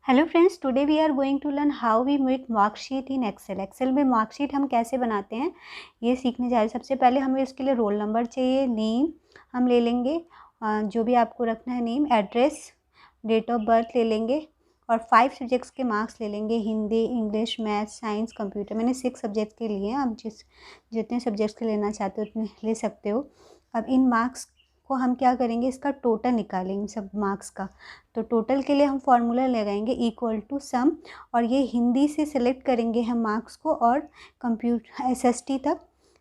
Hello friends, today we are going to learn how we make marksheet in Excel. Excel में marksheet हम कैसे बनाते हैं ये सीखने जा रहे हैं। सबसे पहले हमें इसके लिए रोल नंबर चाहिए, नेम हम ले लेंगे, जो भी आपको रखना है name, address, date of birth ले लेंगे और 5 सब्जेक्ट्स के मार्क्स ले लेंगे, Hindi, English, math, science, computer. मैंने 6 सब्जेक्ट के लिए हैं, आप जितने सब्जेक्ट्स के लेना चाहते हो उतने ले सकते हो। अब इन मार्क्स को हम क्या करेंगे, इसका टोटल निकालेंगे सब मार्क्स का। तो टोटल के लिए हम फॉर्मूला लगाएंगे इक्वल टू सम, और ये हिंदी से सिलेक्ट करेंगे हम मार्क्स को और कंप्यूटर एसएसटी तक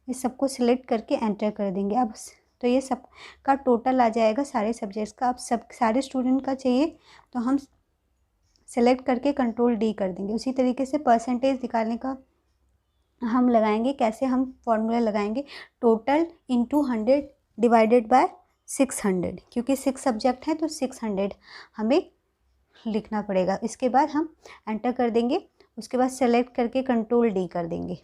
इस सबको सिलेक्ट करके एंटर कर देंगे। अब तो ये सब का टोटल आ जाएगा सारे सब्जेक्ट्स का। अब सब सारे स्टूडेंट का चाहिए तो हम सेलेक्ट करके कंट्रोल डी कर देंगे। उसी तरीके से परसेंटेज निकालने का हम लगाएंगे। कैसे हम फॉर्मूला लगाएंगे, टोटल इंटू 100 डिवाइडेड बाय 600, क्योंकि 6 सब्जेक्ट हैं तो 600 हमें लिखना पड़ेगा। इसके बाद हम एंटर कर देंगे, उसके बाद सेलेक्ट करके कंट्रोल डी कर देंगे।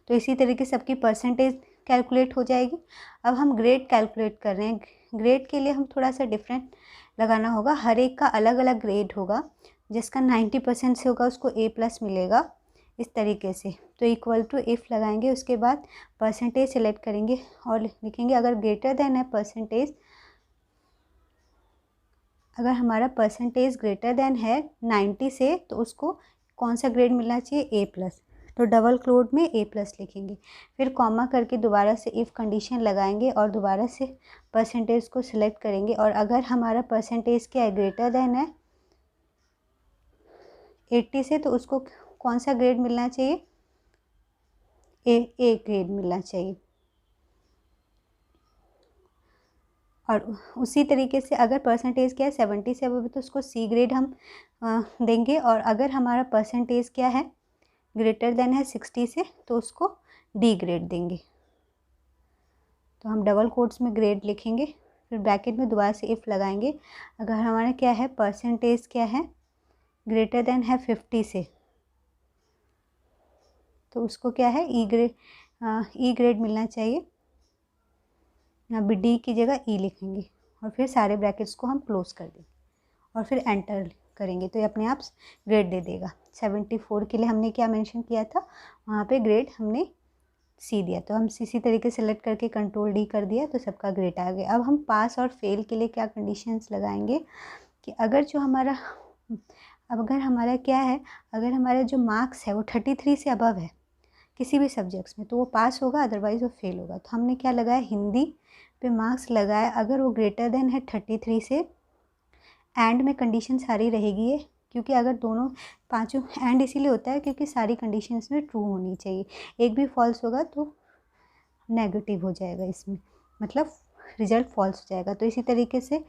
तो इसी तरीके से सबकी परसेंटेज कैलकुलेट हो जाएगी। अब हम ग्रेड कैलकुलेट कर रहे हैं। ग्रेड के लिए हम थोड़ा सा डिफरेंट लगाना होगा, हर एक का अलग अलग ग्रेड होगा। जिसका 90% से होगा उसको A+ मिलेगा, इस तरीके से। तो इक्वल टू इफ़ लगाएंगे, उसके बाद परसेंटेज सेलेक्ट करेंगे और लिखेंगे अगर ग्रेटर देन है परसेंटेज, अगर हमारा परसेंटेज ग्रेटर देन है 90 से तो उसको कौन सा ग्रेड मिलना चाहिए, A+। तो डबल क्लोट में A+ लिखेंगे, फिर कॉमा करके दोबारा से इफ़ कंडीशन लगाएंगे और दोबारा से परसेंटेज को सिलेक्ट करेंगे। और अगर हमारा परसेंटेज क्या है, ग्रेटर देन है 80 से, तो उसको कौन सा ग्रेड मिलना चाहिए, ए ग्रेड मिलना चाहिए। और उसी तरीके से अगर परसेंटेज क्या है 70 से अब तो उसको C ग्रेड हम देंगे। और अगर हमारा परसेंटेज क्या है, ग्रेटर देन है 60 से, तो उसको D ग्रेड देंगे। तो हम डबल कोट्स में ग्रेड लिखेंगे, फिर ब्रैकेट में दोबारा से इफ़ लगाएंगे। अगर हमारा क्या है, परसेंटेज क्या है, ग्रेटर देन है 50 से, तो उसको क्या है, E ग्रेड मिलना चाहिए। यहाँ भी D की जगह E लिखेंगे और फिर सारे ब्रैकेट्स को हम क्लोज कर देंगे और फिर एंटर करेंगे, तो ये अपने आप ग्रेड दे देगा। 74 के लिए हमने क्या मेंशन किया था, वहाँ पे ग्रेड हमने C दिया। तो हम इसी तरीके से सेलेक्ट करके कंट्रोल D कर दिया, तो सबका ग्रेड आ गया। अब हम पास और फेल के लिए क्या कंडीशंस लगाएंगे कि अगर जो हमारा अगर हमारा क्या है, अगर हमारा जो मार्क्स है वो 33 से अबव है किसी भी सब्जेक्ट्स में, तो वो पास होगा, अदरवाइज़ वो फेल होगा। तो हमने क्या लगाया, हिंदी पे मार्क्स लगाया। अगर वो ग्रेटर देन है 33 से, एंड में कंडीशन सारी रहेगी है, क्योंकि अगर दोनों पांचों एंड इसीलिए होता है क्योंकि सारी कंडीशंस में ट्रू होनी चाहिए। एक भी फॉल्स होगा तो नेगेटिव हो जाएगा, इसमें मतलब रिजल्ट फॉल्स हो जाएगा। तो इसी तरीके से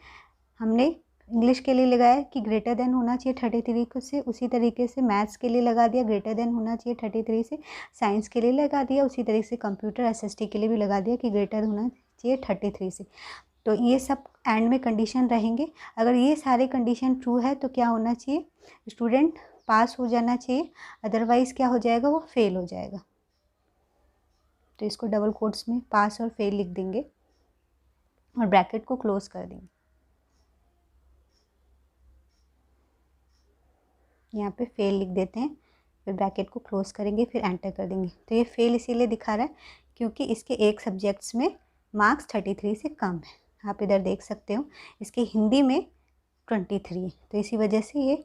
हमने इंग्लिश के लिए लगाया कि ग्रेटर देन होना चाहिए 33 से, उसी तरीके से मैथ्स के लिए लगा दिया ग्रेटर देन होना चाहिए 33 से, साइंस के लिए लगा दिया, उसी तरीके से कंप्यूटर एसएसटी के लिए भी लगा दिया कि ग्रेटर होना चाहिए 33 से। तो ये सब एंड में कंडीशन रहेंगे। अगर ये सारे कंडीशन ट्रू है तो क्या होना चाहिए, स्टूडेंट पास हो जाना चाहिए, अदरवाइज़ क्या हो जाएगा, वो फेल हो जाएगा। तो इसको डबल कोट्स में पास और फेल लिख देंगे और ब्रैकेट को क्लोज कर देंगे। यहाँ पे फेल लिख देते हैं, फिर ब्रैकेट को क्लोज करेंगे, फिर एंटर कर देंगे। तो ये फेल इसीलिए दिखा रहा है क्योंकि इसके एक सब्जेक्ट्स में मार्क्स 33 से कम है। आप इधर देख सकते हो, इसके हिंदी में 23 है, तो इसी वजह से ये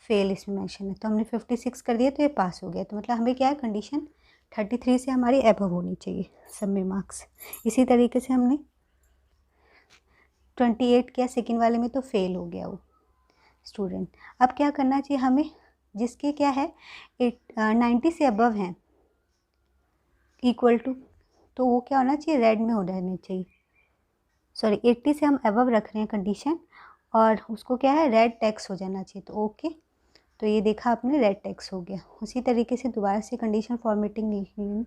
फेल इसमें मेंशन है। तो हमने 56 कर दिया तो ये पास हो गया। तो मतलब हमें क्या है, कंडीशन 33 से हमारी एबव होनी चाहिए सब में मार्क्स। इसी तरीके से हमने 28 किया सेकेंड वाले में, तो फेल हो गया वो स्टूडेंट। अब क्या करना चाहिए हमें, जिसके क्या है 90 से अबव हैं इक्वल टू, तो वो क्या होना चाहिए, रेड में हो रहना चाहिए। सॉरी, 80 से हम अबव रख रहे हैं कंडीशन, और उसको क्या है, रेड टेक्स हो जाना चाहिए। तो ओके, तो ये देखा आपने, रेड टेक्स हो गया। उसी तरीके से दोबारा से कंडीशन फॉर्मेटिंग लिखनी,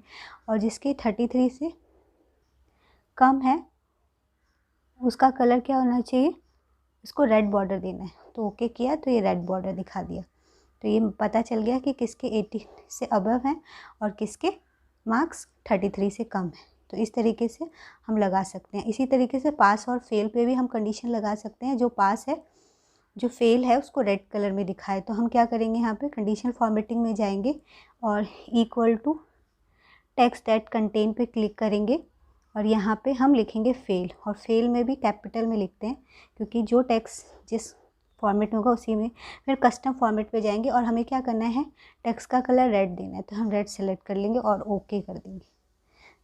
और जिसके 33 से कम है उसका कलर क्या होना चाहिए, इसको रेड बॉर्डर देना है। तो ओके किया तो ये रेड बॉर्डर दिखा दिया। तो ये पता चल गया कि किसके 80 से अबव हैं और किसके मार्क्स 33 से कम है। तो इस तरीके से हम लगा सकते हैं। इसी तरीके से पास और फेल पे भी हम कंडीशन लगा सकते हैं। जो पास है, जो फेल है उसको रेड कलर में दिखाए। तो हम क्या करेंगे, यहाँ पे कंडीशनल फॉर्मेटिंग में जाएंगे और equal to text that contain पे क्लिक करेंगे और यहाँ पे हम लिखेंगे फेल, और फेल में भी कैपिटल में लिखते हैं क्योंकि जो टेक्स्ट जिस फॉर्मेट में होगा उसी में। फिर कस्टम फॉर्मेट पे जाएंगे और हमें क्या करना है, टेक्स्ट का कलर रेड देना है, तो हम रेड सेलेक्ट कर लेंगे और ओके कर देंगे।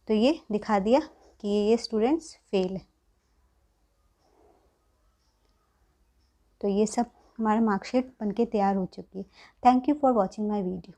तो ये दिखा दिया कि ये स्टूडेंट्स फेल है। तो ये सब हमारा मार्कशीट बनके तैयार हो चुकी है। Thank you for watching my video.